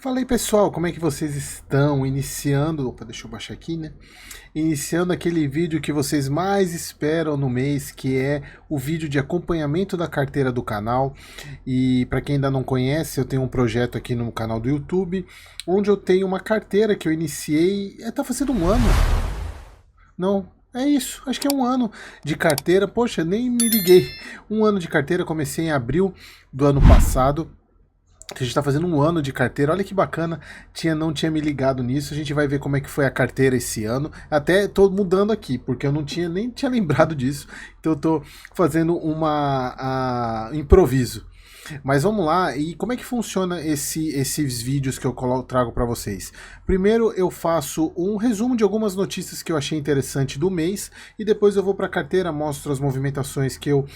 Fala aí pessoal, como é que vocês estão? Iniciando, opa, deixa eu baixar aqui, né? Iniciando aquele vídeo que vocês mais esperam no mês, que é o vídeo de acompanhamento da carteira do canal. E para quem ainda não conhece, eu tenho um projeto aqui no canal do YouTube, onde eu tenho uma carteira que eu iniciei, tá fazendo um ano. Não, é isso, acho que é um ano de carteira. Poxa, nem me liguei. Um ano de carteira, comecei em abril do ano passado. A gente está fazendo um ano de carteira, olha que bacana, não tinha me ligado nisso, a gente vai ver como é que foi a carteira esse ano, até estou mudando aqui, porque eu nem tinha lembrado disso, então eu estou fazendo improviso. Mas vamos lá, e como é que funciona esses vídeos que eu trago para vocês? Primeiro eu faço um resumo de algumas notícias que eu achei interessante do mês, e depois eu vou para a carteira, mostro as movimentações que eu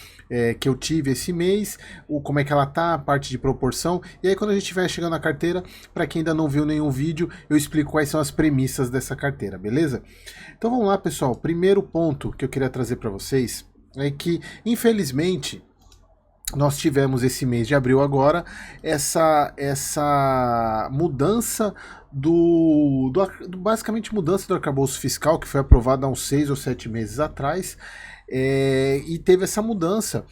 tive esse mês, como é que ela tá, a parte de proporção, e aí quando a gente estiver chegando na carteira, para quem ainda não viu nenhum vídeo, eu explico quais são as premissas dessa carteira, beleza? Então vamos lá pessoal, primeiro ponto que eu queria trazer para vocês é que, infelizmente, nós tivemos esse mês de abril agora essa mudança basicamente mudança do arcabouço fiscal que foi aprovada há uns 6 ou 7 meses atrás, e teve essa mudança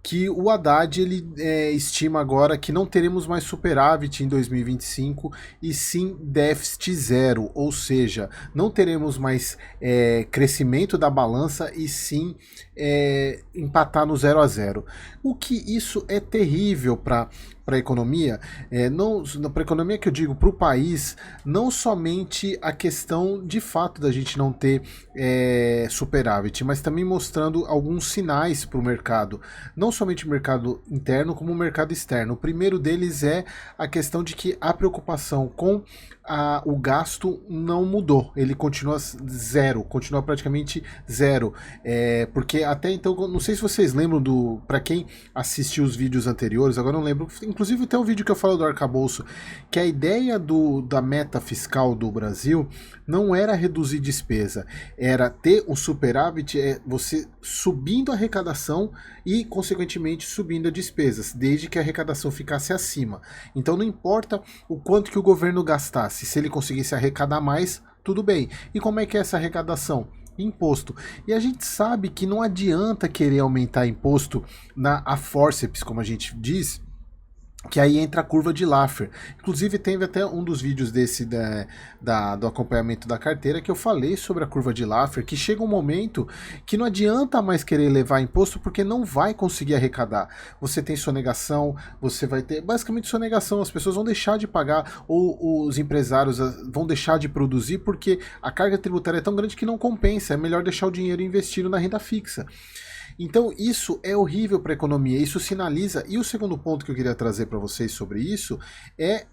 que o Haddad ele estima agora que não teremos mais superávit em 2025 e sim déficit zero, ou seja, não teremos mais crescimento da balança e sim empatar no 0 a 0. O que isso é terrível para a economia, para a economia que eu digo, para o país, não somente a questão de fato da gente não ter superávit, mas também mostrando alguns sinais para o mercado, não somente o mercado interno, como o mercado externo. O primeiro deles é a questão de que a preocupação com o gasto não mudou, ele continua zero, continua praticamente zero, porque até então, não sei se vocês lembram para quem assistiu os vídeos anteriores, agora não lembro, inclusive tem um vídeo que eu falo do arcabouço, que a ideia da meta fiscal do Brasil não era reduzir despesa, era ter o superávit, você subindo a arrecadação e, consequentemente, subindo as despesas, desde que a arrecadação ficasse acima. Então não importa o quanto que o governo gastasse, se ele conseguisse arrecadar mais, tudo bem. E como é que é essa arrecadação? Imposto. E a gente sabe que não adianta querer aumentar imposto a forceps, como a gente diz, que aí entra a curva de Laffer. Inclusive teve até um dos vídeos do acompanhamento da carteira que eu falei sobre a curva de Laffer, que chega um momento que não adianta mais querer levar imposto porque não vai conseguir arrecadar. Você tem sonegação, você vai ter basicamente sonegação, as pessoas vão deixar de pagar ou os empresários vão deixar de produzir porque a carga tributária é tão grande que não compensa, é melhor deixar o dinheiro investido na renda fixa. Então isso é horrível para a economia, isso sinaliza, e o segundo ponto que eu queria trazer para vocês sobre isso é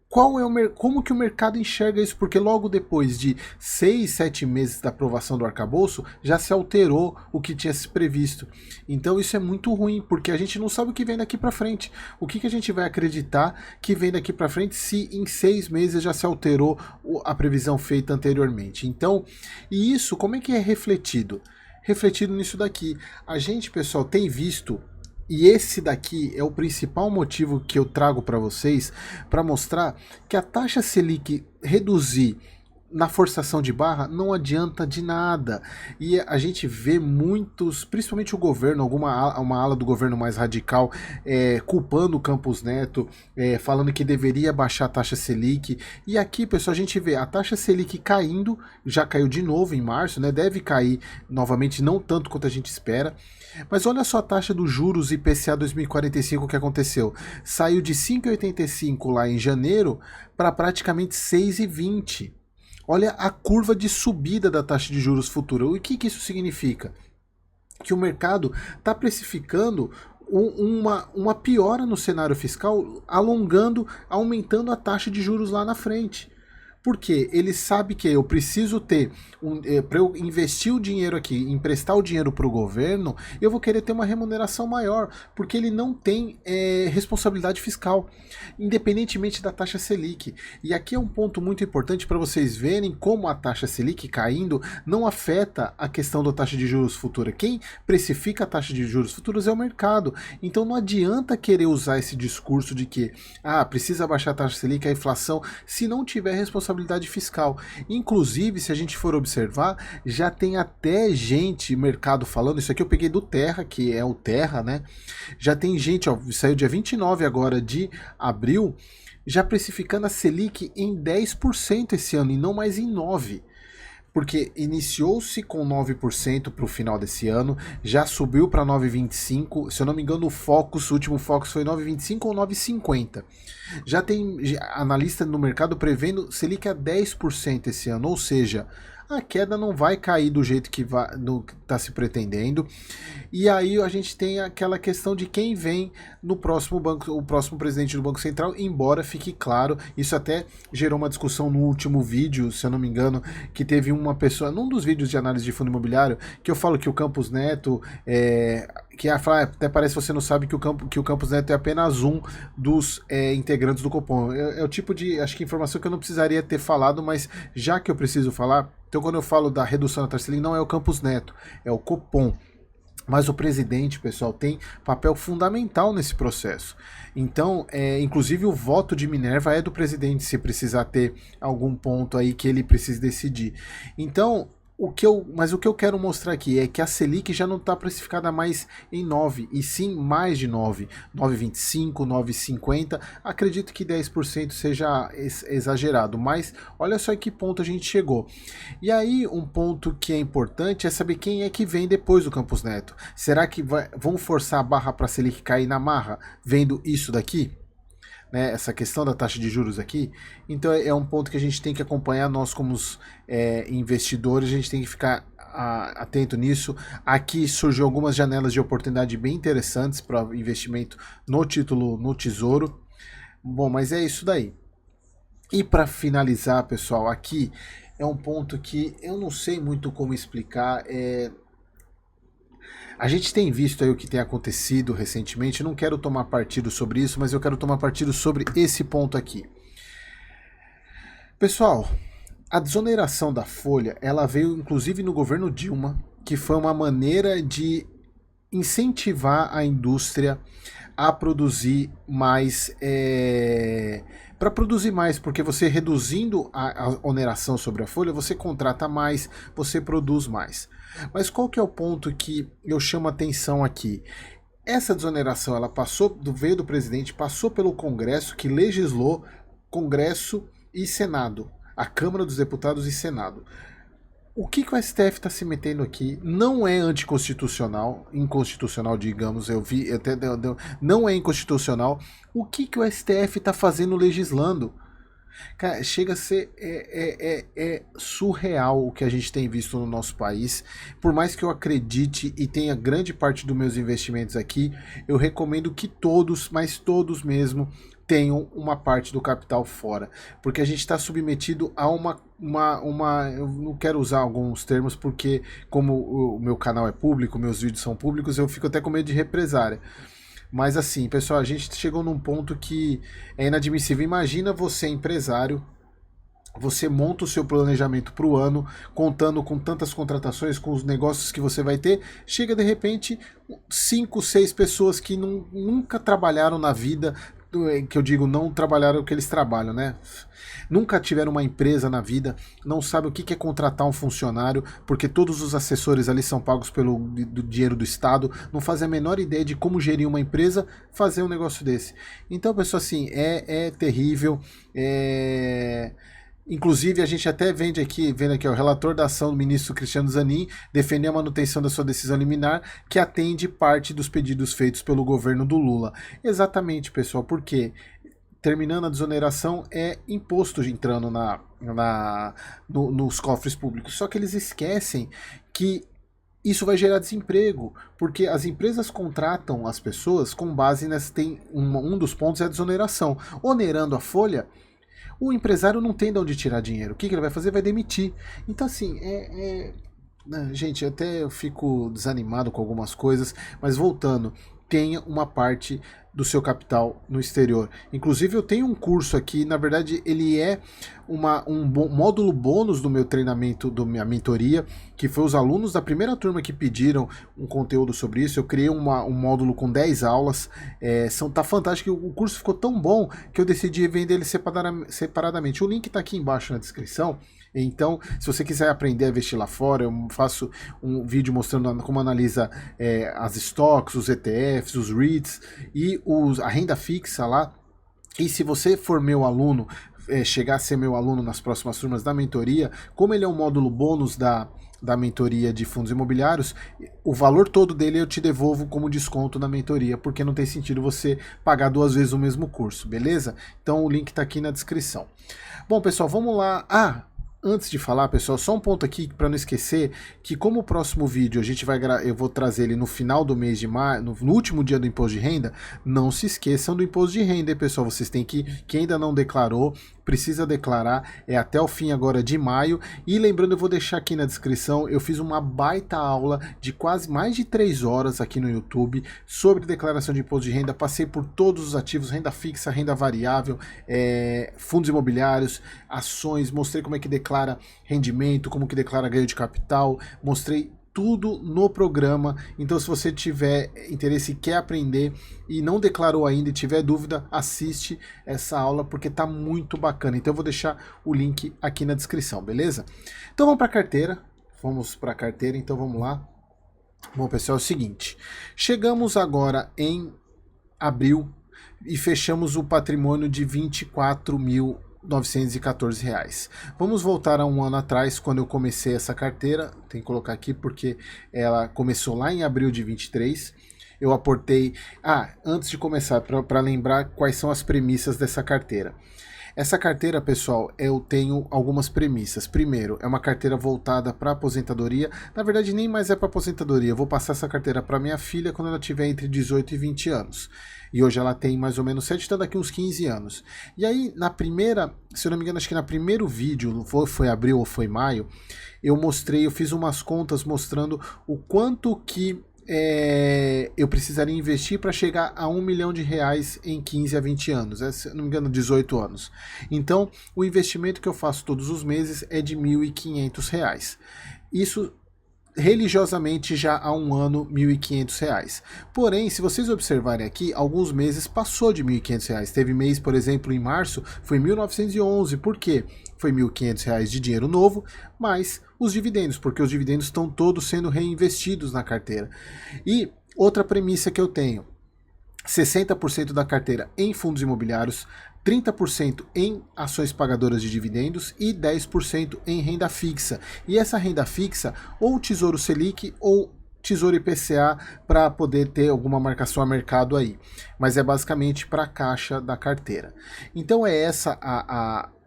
como que o mercado enxerga isso, porque logo depois de 6, 7 meses da aprovação do arcabouço, já se alterou o que tinha se previsto. Então isso é muito ruim, porque a gente não sabe o que vem daqui para frente. O que a gente vai acreditar que vem daqui para frente se em 6 meses já se alterou a previsão feita anteriormente? Então, e isso como é que é refletido? Refletido nisso daqui. A gente, pessoal, tem visto, e esse daqui é o principal motivo que eu trago para vocês, para mostrar que a taxa Selic reduzir na forçação de barra não adianta de nada. E a gente vê muitos, principalmente o governo, uma ala do governo mais radical, culpando o Campos Neto, falando que deveria baixar a taxa Selic. E aqui, pessoal, a gente vê a taxa Selic caindo, já caiu de novo em março, né? Deve cair novamente, não tanto quanto a gente espera. Mas olha só a taxa dos juros IPCA 2045 que aconteceu. Saiu de 5,85 lá em janeiro para praticamente 6,20. Olha a curva de subida da taxa de juros futura. O que isso significa? Que o mercado está precificando uma piora no cenário fiscal, aumentando a taxa de juros lá na frente. Porque ele sabe que eu preciso ter, para eu investir o dinheiro aqui, emprestar o dinheiro para o governo, eu vou querer ter uma remuneração maior, porque ele não tem responsabilidade fiscal, independentemente da taxa Selic. E aqui é um ponto muito importante para vocês verem como a taxa Selic caindo não afeta a questão da taxa de juros futura. Quem precifica a taxa de juros futuros é o mercado. Então não adianta querer usar esse discurso de que precisa baixar a taxa Selic, a inflação, se não tiver responsabilidade fiscal. Inclusive, se a gente for observar, já tem até gente, mercado falando, isso aqui eu peguei do Terra, que é o Terra, né? Já tem gente, saiu dia 29 agora de abril, já precificando a Selic em 10% esse ano e não mais em 9%. Porque iniciou-se com 9% para o final desse ano, já subiu para 9,25%, se eu não me engano o último Focus foi 9,25 ou 9,50. Já tem analista no mercado prevendo Selic a 10% esse ano, ou seja, a queda não vai cair do jeito que está se pretendendo. E aí a gente tem aquela questão de quem vem no próximo banco, o próximo presidente do Banco Central, embora fique claro, isso até gerou uma discussão no último vídeo, se eu não me engano, que teve uma pessoa, num dos vídeos de análise de fundo imobiliário, que eu falo que o Campos Neto até parece que você não sabe que o Campos Neto é apenas um dos integrantes do Copom. É o tipo de, acho que informação que eu não precisaria ter falado, mas já que eu preciso falar, então quando eu falo da redução da taxa Selic, não é o Campos Neto, é o Copom. Mas o presidente, pessoal, tem papel fundamental nesse processo. Então, inclusive o voto de Minerva é do presidente, se precisar ter algum ponto aí que ele precise decidir. Então, o que eu quero mostrar aqui é que a Selic já não está precificada mais em 9, e sim mais de 9, 9,25, 9,50. Acredito que 10% seja exagerado, mas olha só em que ponto a gente chegou. E aí, um ponto que é importante é saber quem é que vem depois do Campos Neto. Será que vão forçar a barra para a Selic cair na marra, vendo isso daqui? Né, essa questão da taxa de juros aqui, então é um ponto que a gente tem que acompanhar, nós como investidores, a gente tem que ficar atento nisso. Aqui surgiu algumas janelas de oportunidade bem interessantes para investimento no título, no tesouro. Bom, mas é isso daí. E para finalizar, pessoal, aqui é um ponto que eu não sei muito como explicar, a gente tem visto aí o que tem acontecido recentemente, eu não quero tomar partido sobre isso, mas eu quero tomar partido sobre esse ponto aqui. Pessoal, a desoneração da folha, ela veio inclusive no governo Dilma, que foi uma maneira de incentivar a indústria a produzir mais, para produzir mais, porque você reduzindo a oneração sobre a folha, você contrata mais, você produz mais. Mas qual que é o ponto que eu chamo a atenção aqui? Essa desoneração, ela veio do presidente, passou pelo Congresso, que legislou, Congresso e Senado, a Câmara dos Deputados e Senado. O que o STF está se metendo aqui não é anticonstitucional, inconstitucional, digamos, eu vi, não é inconstitucional. O que o STF está fazendo legislando? Cara, chega a ser surreal o que a gente tem visto no nosso país. Por mais que eu acredite e tenha grande parte dos meus investimentos aqui, eu recomendo que todos, mas todos mesmo, tenham uma parte do capital fora, porque a gente está submetido a eu não quero usar alguns termos porque como o meu canal é público, meus vídeos são públicos, eu fico até com medo de represária. Mas assim, pessoal, a gente chegou num ponto que é inadmissível. Imagina você, empresário, você monta o seu planejamento para o ano, contando com tantas contratações, com os negócios que você vai ter, chega de repente 5, 6 pessoas que nunca trabalharam na vida, que eu digo, não trabalharam o que eles trabalham, né? Nunca tiveram uma empresa na vida, não sabem o que é contratar um funcionário, porque todos os assessores ali são pagos do dinheiro do Estado, não fazem a menor ideia de como gerir uma empresa, fazer um negócio desse. Então, pessoal, assim, é terrível, Inclusive, a gente até vendo aqui, o relator da ação do ministro Cristiano Zanin defendeu a manutenção da sua decisão liminar, que atende parte dos pedidos feitos pelo governo do Lula. Exatamente, pessoal, porque terminando a desoneração é imposto entrando nos cofres públicos. Só que eles esquecem que isso vai gerar desemprego, porque as empresas contratam as pessoas com base nessa. Um dos pontos é a desoneração. Onerando a folha, O empresário não tem de onde tirar dinheiro. O que ele vai fazer? Vai demitir. Então, assim, gente, até eu fico desanimado com algumas coisas, mas voltando, tenha uma parte do seu capital no exterior. Inclusive eu tenho um curso aqui, na verdade ele é módulo bônus do meu treinamento, da minha mentoria, que foi os alunos da primeira turma que pediram um conteúdo sobre isso. Eu criei um módulo com 10 aulas, tá fantástico, o curso ficou tão bom que eu decidi vender ele separadamente. O link está aqui embaixo na descrição. Então, se você quiser aprender a investir lá fora, eu faço um vídeo mostrando como analisa as stocks, os ETFs, os REITs e a renda fixa lá. E se você for meu aluno, chegar a ser meu aluno nas próximas turmas da mentoria, como ele é um módulo bônus da mentoria de fundos imobiliários, o valor todo dele eu te devolvo como desconto na mentoria, porque não tem sentido você pagar 2 vezes o mesmo curso, beleza? Então o link está aqui na descrição. Bom, pessoal, vamos lá. Antes de falar, pessoal, só um ponto aqui para não esquecer que como o próximo vídeo eu vou trazer ele no final do mês de maio, no último dia do imposto de renda, não se esqueçam do imposto de renda, hein, pessoal? Vocês têm quem ainda não declarou, precisa declarar, até o fim agora de maio. E lembrando, eu vou deixar aqui na descrição, eu fiz uma baita aula de quase mais de 3 horas aqui no YouTube sobre declaração de imposto de renda. Passei por todos os ativos, renda fixa, renda variável, fundos imobiliários, ações, mostrei como é que declara rendimento, como que declara ganho de capital, mostrei tudo no programa. Então se você tiver interesse e quer aprender e não declarou ainda e tiver dúvida, assiste essa aula porque tá muito bacana. Então eu vou deixar o link aqui na descrição, beleza? Então vamos para a carteira, então vamos lá. Bom, pessoal, é o seguinte, chegamos agora em abril e fechamos o patrimônio de R$24.914. Vamos voltar a um ano atrás, quando eu comecei essa carteira. Tem que colocar aqui porque ela começou lá em abril de 23. Eu aportei... antes de começar, para lembrar quais são as premissas dessa carteira. Essa carteira, pessoal, eu tenho algumas premissas. Primeiro, é uma carteira voltada para aposentadoria. Na verdade, nem mais é para aposentadoria. Eu vou passar essa carteira para minha filha quando ela tiver entre 18 e 20 anos. E hoje ela tem mais ou menos 7, então daqui uns 15 anos. E aí, na primeira, se eu não me engano, acho que no primeiro vídeo, foi abril ou foi maio, eu fiz umas contas mostrando o quanto que eu precisaria investir para chegar a R$1 milhão em 15 a 20 anos, se não me engano 18 anos. Então o investimento que eu faço todos os meses é de R$1.500. Isso religiosamente já há um ano R$1.500. Porém, se vocês observarem aqui, alguns meses passou de R$1.500. Teve mês, por exemplo, em março, foi 1.911. Por quê? Foi R$1.500 de dinheiro novo, mais os dividendos, porque os dividendos estão todos sendo reinvestidos na carteira. E outra premissa que eu tenho, 60% da carteira em fundos imobiliários, 30% em ações pagadoras de dividendos e 10% em renda fixa. E essa renda fixa, ou Tesouro Selic ou Tesouro IPCA, para poder ter alguma marcação a mercado aí. Mas é basicamente para a caixa da carteira. Então é essa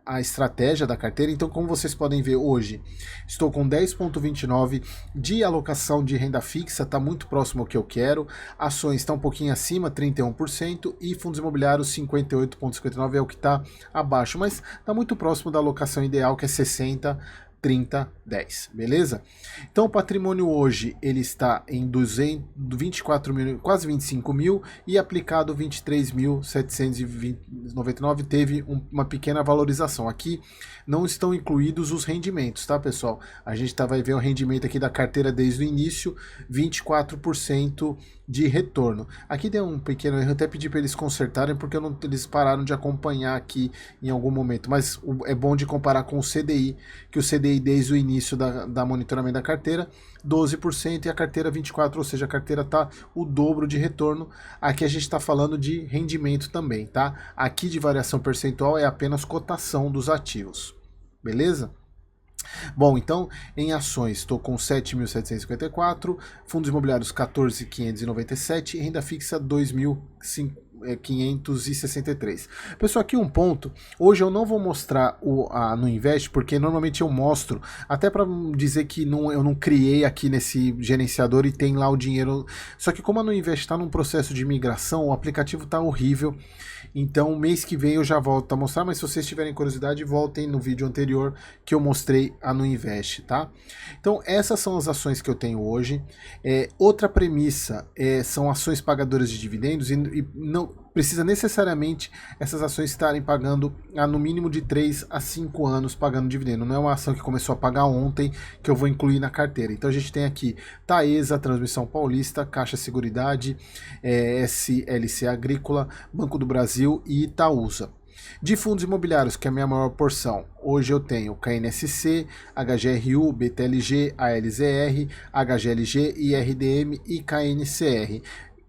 a estratégia da carteira. Então, como vocês podem ver hoje, estou com 10,29 de alocação de renda fixa, está muito próximo ao que eu quero. Ações está um pouquinho acima, 31%, e fundos imobiliários 58,59 é o que está abaixo, mas está muito próximo da alocação ideal, que é 60, 30, 10, beleza? Então o patrimônio hoje ele está em 24 mil, quase 25 mil, e aplicado 23.799, teve uma pequena valorização. Aqui não estão incluídos os rendimentos, tá, pessoal? A gente vai ver o rendimento aqui da carteira desde o início, 24% de retorno. Aqui deu um pequeno erro, até pedi para eles consertarem, porque eles pararam de acompanhar aqui em algum momento, mas é bom de comparar com o CDI, que o CDI desde o início da monitoramento da carteira, 12%, e a carteira 24%, ou seja, a carteira está o dobro de retorno. Aqui a gente está falando de rendimento também, tá? Aqui de variação percentual é apenas cotação dos ativos, beleza? Bom, então em ações estou com 7.754, fundos imobiliários 14.597, renda fixa 2.005. 563. Pessoal, aqui um ponto, hoje eu não vou mostrar no Invest, porque normalmente eu mostro, até para dizer que eu não criei aqui nesse gerenciador e tem lá o dinheiro, só que como a No Invest está num processo de migração, o aplicativo está horrível, então mês que vem eu já volto a mostrar, mas se vocês tiverem curiosidade, voltem no vídeo anterior que eu mostrei a No Invest, tá? Então essas são as ações que eu tenho hoje. Outra premissa são ações pagadoras de dividendos e não precisa necessariamente essas ações estarem pagando há no mínimo de 3 a 5 anos pagando dividendo. Não é uma ação que começou a pagar ontem que eu vou incluir na carteira. Então a gente tem aqui Taesa, Transmissão Paulista, Caixa Seguridade, SLC Agrícola, Banco do Brasil e Itaúsa. De fundos imobiliários, que é a minha maior porção, hoje eu tenho KNSC, HGRU, BTLG, ALZR, HGLG, IRDM e KNCR.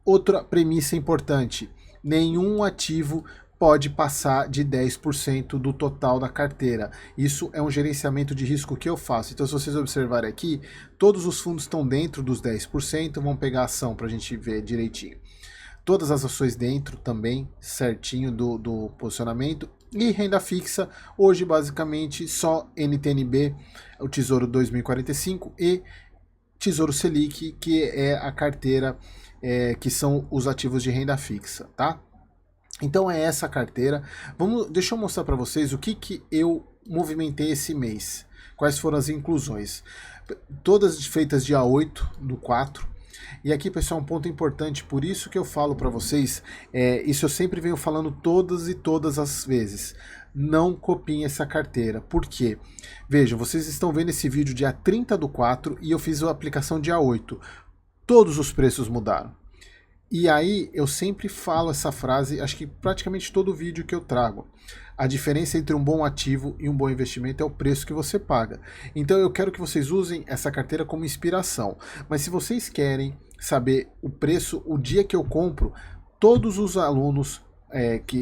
Outra premissa importante, nenhum ativo pode passar de 10% do total da carteira. Isso é um gerenciamento de risco que eu faço. Então, se vocês observarem aqui, todos os fundos estão dentro dos 10%, vamos pegar a ação para a gente ver direitinho. Todas as ações dentro também, certinho do posicionamento. E renda fixa, hoje basicamente só NTNB, o Tesouro 2045 e Tesouro Selic, que é a carteira, que são os ativos de renda fixa, tá? Então é essa a carteira. Deixa eu mostrar para vocês o que eu movimentei esse mês. Quais foram as inclusões. Todas feitas dia 8/4. E aqui, pessoal, um ponto importante, por isso que eu falo para vocês, isso eu sempre venho falando todas as vezes, não copiem essa carteira. Por quê? Vejam, vocês estão vendo esse vídeo dia 30/4 e eu fiz a aplicação dia 8. Todos os preços mudaram. E aí eu sempre falo essa frase, acho que praticamente todo vídeo que eu trago. A diferença entre um bom ativo e um bom investimento é o preço que você paga. Então eu quero que vocês usem essa carteira como inspiração. Mas se vocês querem saber o preço, o dia que eu compro, todos os alunos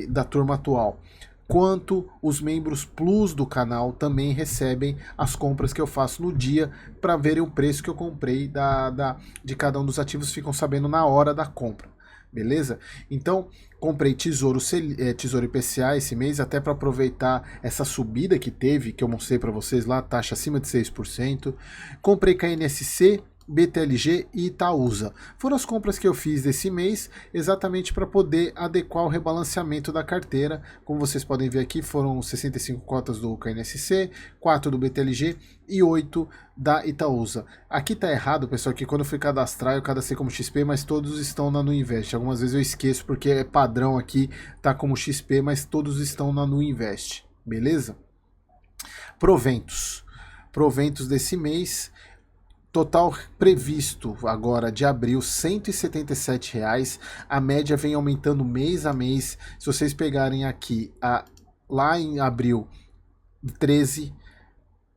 da turma atual, quanto os membros plus do canal também recebem as compras que eu faço no dia para verem o preço que eu comprei de cada um dos ativos, ficam sabendo na hora da compra, beleza? Então comprei Tesouro IPCA esse mês até para aproveitar essa subida que teve, que eu mostrei para vocês lá, taxa acima de 6%. Comprei KNSC, BTLG e Itaúsa. Foram as compras que eu fiz desse mês, exatamente para poder adequar o rebalanceamento da carteira. Como vocês podem ver aqui, foram 65 cotas do KNSC, 4 do BTLG e 8 da Itaúsa. Aqui tá errado, pessoal, que quando eu fui cadastrar, eu cadastrei como XP, mas todos estão na No Invest. Algumas vezes eu esqueço porque é padrão aqui, tá como XP, mas todos estão na No Invest, beleza? Proventos desse mês. Total previsto agora de abril, R$ 177,00. A média vem aumentando mês a mês. Se vocês pegarem aqui, lá em abril, 13,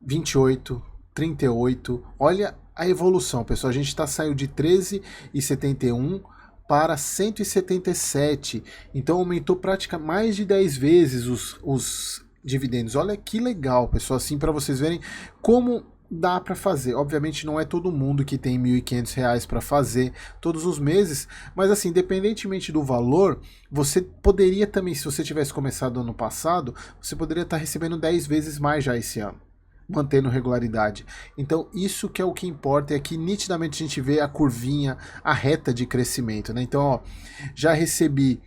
28, 38. Olha a evolução, pessoal. A gente saiu de 13,71 para 177. Então aumentou praticamente mais de 10 vezes os dividendos. Olha que legal, pessoal. Assim, para vocês verem como dá para fazer. Obviamente não é todo mundo que tem R$ 1.500 para fazer todos os meses, mas assim, independentemente do valor, você poderia também, se você tivesse começado ano passado, você poderia estar recebendo 10 vezes mais já esse ano, mantendo regularidade. Então isso que é o que importa, é que nitidamente a gente vê a curvinha, a reta de crescimento, né? Então, ó, já recebi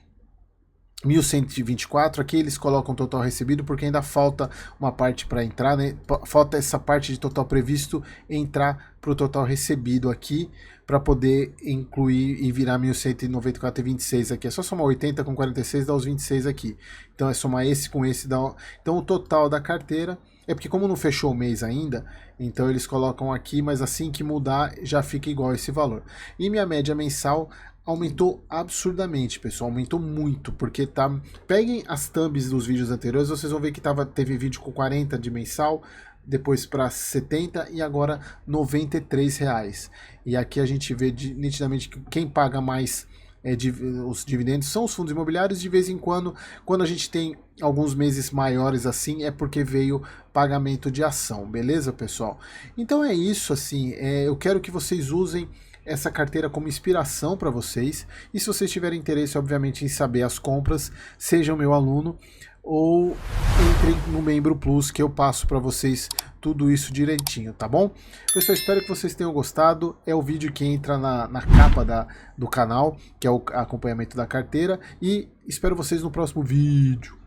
1.124, aqui eles colocam total recebido porque ainda falta uma parte para entrar, né? Falta essa parte de total previsto entrar para o total recebido aqui, para poder incluir e virar 1.194,26 aqui. É só somar 80 com 46, dá os 26 aqui. Então é somar esse com esse, dá... Então o total da carteira, é porque como não fechou o mês ainda, então eles colocam aqui, mas assim que mudar já fica igual esse valor. E minha média mensal aumentou absurdamente, pessoal, aumentou muito, porque tá... Peguem as thumbs dos vídeos anteriores, vocês vão ver que teve vídeo com 40 de mensal, depois para 70 e agora R$ 93,00. E aqui a gente vê nitidamente que quem paga mais os dividendos são os fundos imobiliários. De vez em quando a gente tem alguns meses maiores assim, é porque veio pagamento de ação, beleza, pessoal? Então é isso, assim, eu quero que vocês usem essa carteira como inspiração para vocês. E se vocês tiverem interesse, obviamente, em saber as compras, sejam meu aluno ou entrem no Membro Plus, que eu passo para vocês tudo isso direitinho, tá bom? Pessoal, espero que vocês tenham gostado. É o vídeo que entra na capa do canal, que é o acompanhamento da carteira. E espero vocês no próximo vídeo.